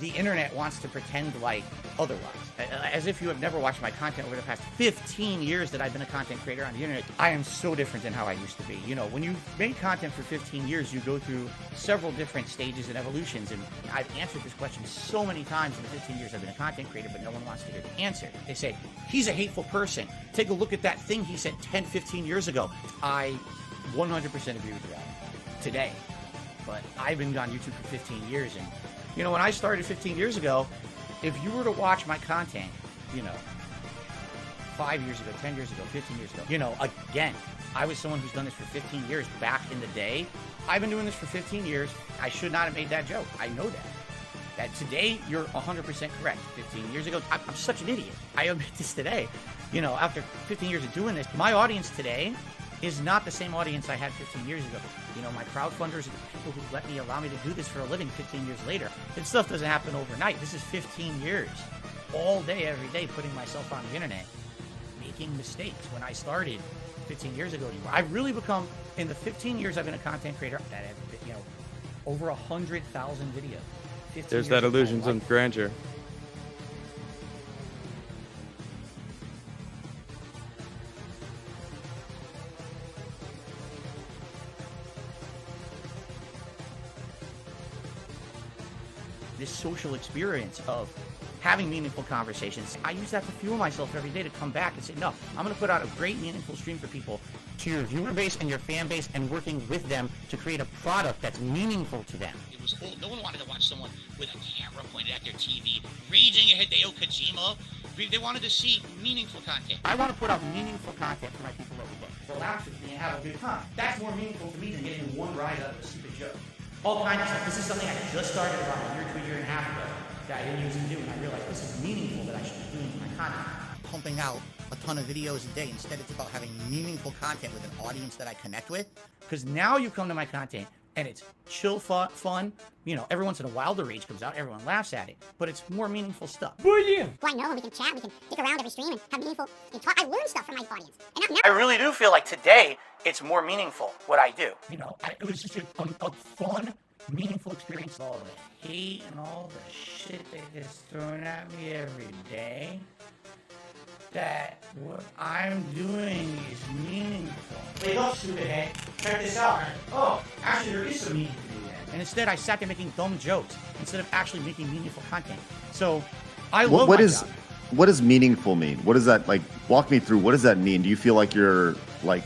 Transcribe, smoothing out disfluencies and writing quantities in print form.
the internet wants to pretend like otherwise. As if you have never watched my content over the past 15 years that I've been a content creator on the internet. I am so different than how I used to be. You know, when you make content for 15 years, you go through several different stages and evolutions. And I've answered this question so many times in the 15 years I've been a content creator, but no one wants to hear the answer. They say, he's a hateful person. Take a look at that thing he said 10, 15 years ago. I 100% agree with that today. But I've been on YouTube for 15 years. And, you know, when I started 15 years ago, if you were to watch my content, you know, 5 years ago, 10 years ago, 15 years ago, you know, again, I was someone who's done this for 15 years back in the day. I've been doing this for 15 years. I should not have made that joke. I know that. That today, you're 100% correct. 15 years ago, I'm such an idiot. I admit this today. You know, after 15 years of doing this, my audience today is not the same audience I had 15 years ago. You know, my crowdfunders are the people who allow me to do this for a living 15 years later. This stuff doesn't happen overnight. This is 15 years, all day, every day, putting myself on the internet, making mistakes. When I started 15 years ago, I've really become, in the 15 years I've been a content creator, that have, you know, over 100,000 videos. There's that illusions of grandeur. This social experience of having meaningful conversations. I use that to fuel myself every day to come back and say, no, I'm going to put out a great, meaningful stream for people, to your viewer base and your fan base, and working with them to create a product that's meaningful to them. It was old. No one wanted to watch someone with a camera pointed at their TV, raging at Hideo Kojima. They wanted to see meaningful content. I want to put out meaningful content for my people every day. Relax with me and have a good time. That's more meaningful to me than getting one rise out of a stupid joke. All kinds of stuff. This is something I just started about a year to a year and a half ago that I didn't used to do, and I realized this is meaningful that I should be doing my content. Pumping out a ton of videos a day. Instead, it's about having meaningful content with an audience that I connect with. Because now you come to my content, and it's chill, fun. You know, every once in a while the rage comes out, everyone laughs at it, but it's more meaningful stuff. Brilliant! Well, I know, we can chat, we can stick around every stream and have meaningful and talk. I learn stuff from my audience. And I really do feel like today it's more meaningful what I do. You know, it was just a fun, meaningful experience. All the hate and all the shit they just thrown at me every day, that what I'm doing is meaningful. Wake up, stupid head. Check this out. Oh, actually there is some meaning to do that. And instead I sat there making dumb jokes instead of actually making meaningful content. So I love my job. What does meaningful mean? What does that, like, walk me through? What does that mean? Do you feel like you're like